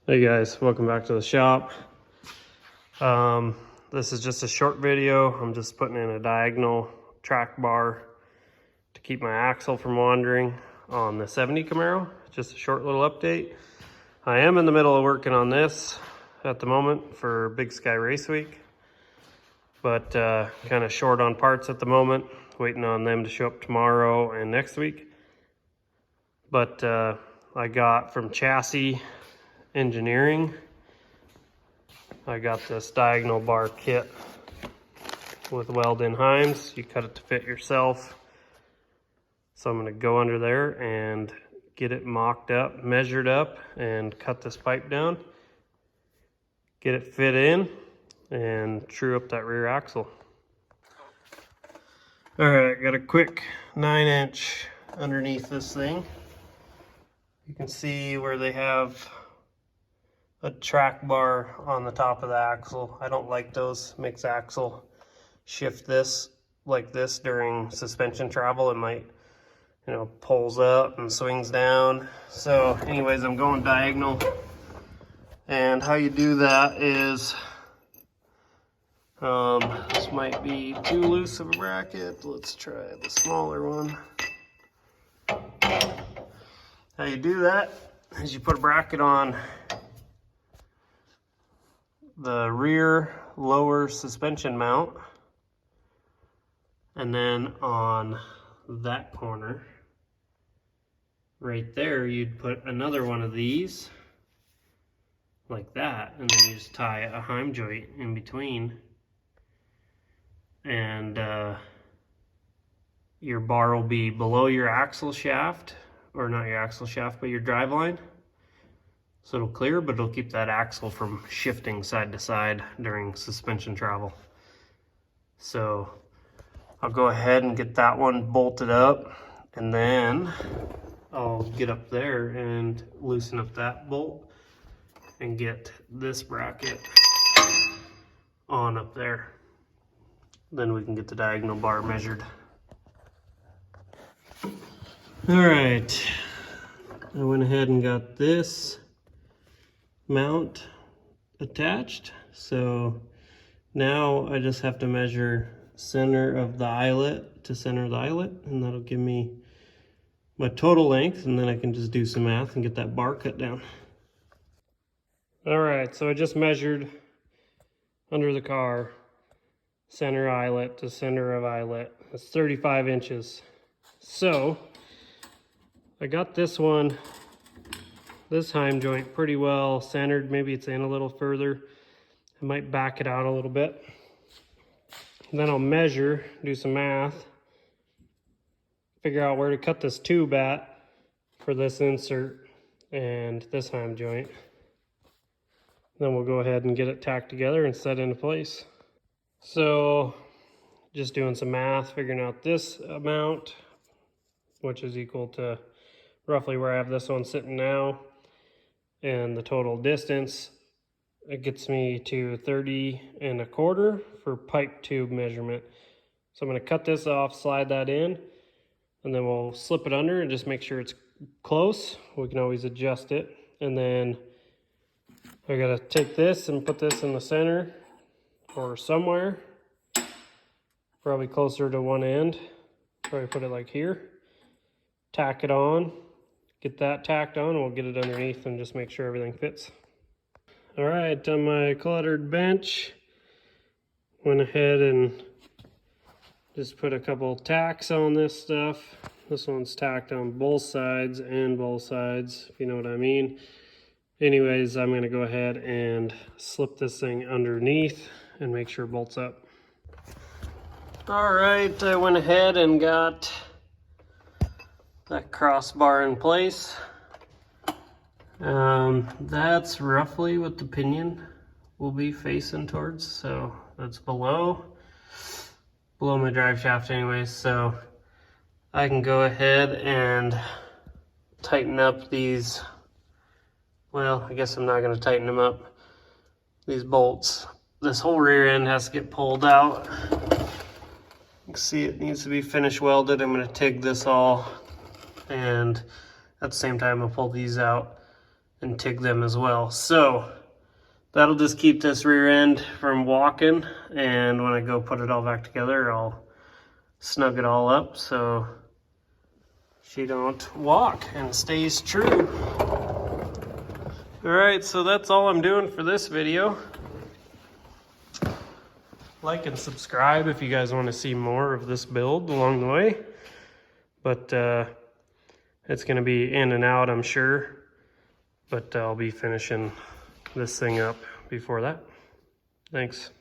Hey guys, welcome back to the shop. This is just a short video. I'm just putting in a diagonal track bar to keep my axle from wandering on the 70 Camaro. Just a short little update. I am in the middle of working on this at the moment for Big Sky Race Week, but kind of short on parts at the moment, waiting on them to show up tomorrow and next week. But I got from Chassis Engineering, I got this diagonal bar kit with weld-in heims. You cut it to fit yourself. So I'm going to go under there and get it mocked up, measured up, and cut this pipe down, get it fit in, and true up that rear axle. Alright, got a quick 9-inch underneath this thing. You can see where they have a track bar on the top of the axle. I don't like those. Makes the axle shift this like this during suspension travel. It might, pulls up and swings down. So anyways, I'm going diagonal. And how you do that is, this might be too loose of a bracket. Let's try the smaller one. How you do that is you put a bracket on the rear lower suspension mount, and then on that corner right there you'd put another one of these like that, and then you just tie a heim joint in between, and your bar will be below your axle shaft, or not your axle shaft but your drive line. So it'll clear, but it'll keep that axle from shifting side to side during suspension travel. So I'll go ahead and get that one bolted up, and then I'll get up there and loosen up that bolt and get this bracket on up there. Then we can get the diagonal bar measured. All right, I went ahead and got this mount attached. So now I just have to measure center of the eyelet to center of the eyelet, and that'll give me my total length, and then I can just do some math and get that bar cut down. All right, so I just measured under the car, center eyelet to center of eyelet. That's 35 inches. So I got this one, this heim joint pretty well centered. Maybe it's in a little further. I might back it out a little bit. And then I'll measure, do some math, figure out where to cut this tube at for this insert and this heim joint. Then we'll go ahead and get it tacked together and set into place. So just doing some math, figuring out this amount, which is equal to roughly where I have this one sitting now, and the total distance, it gets me to 30 1/4 for pipe tube measurement. So I'm going to cut this off, slide that in, and then we'll slip it under and just make sure it's close. We can always adjust it. And then I got to take this and put this in the center or somewhere, probably closer to one end. Probably put it like here. Tack it on. Get that tacked on, and we'll get it underneath and just make sure everything fits. All right, on my cluttered bench, went ahead and just put a couple tacks on this stuff. This one's tacked on both sides and both sides, if you know what I mean. Anyways, I'm gonna go ahead and slip this thing underneath and make sure it bolts up. All right, I went ahead and got that crossbar in place. That's roughly what the pinion will be facing towards, so that's below my drive shaft anyways. So I can go ahead and tighten up these, well, I guess I'm not going to tighten them up, these bolts. This whole rear end has to get pulled out. You can see it needs to be finish welded. I'm going to TIG this all, and at the same time I'll pull these out and TIG them as well. So that'll just keep this rear end from walking, and when I go put it all back together, I'll snug it all up so she don't walk and stays true. Alright, so that's all I'm doing for this video. Like and subscribe if you guys want to see more of this build along the way. But it's going to be in and out, I'm sure. But I'll be finishing this thing up before that. Thanks.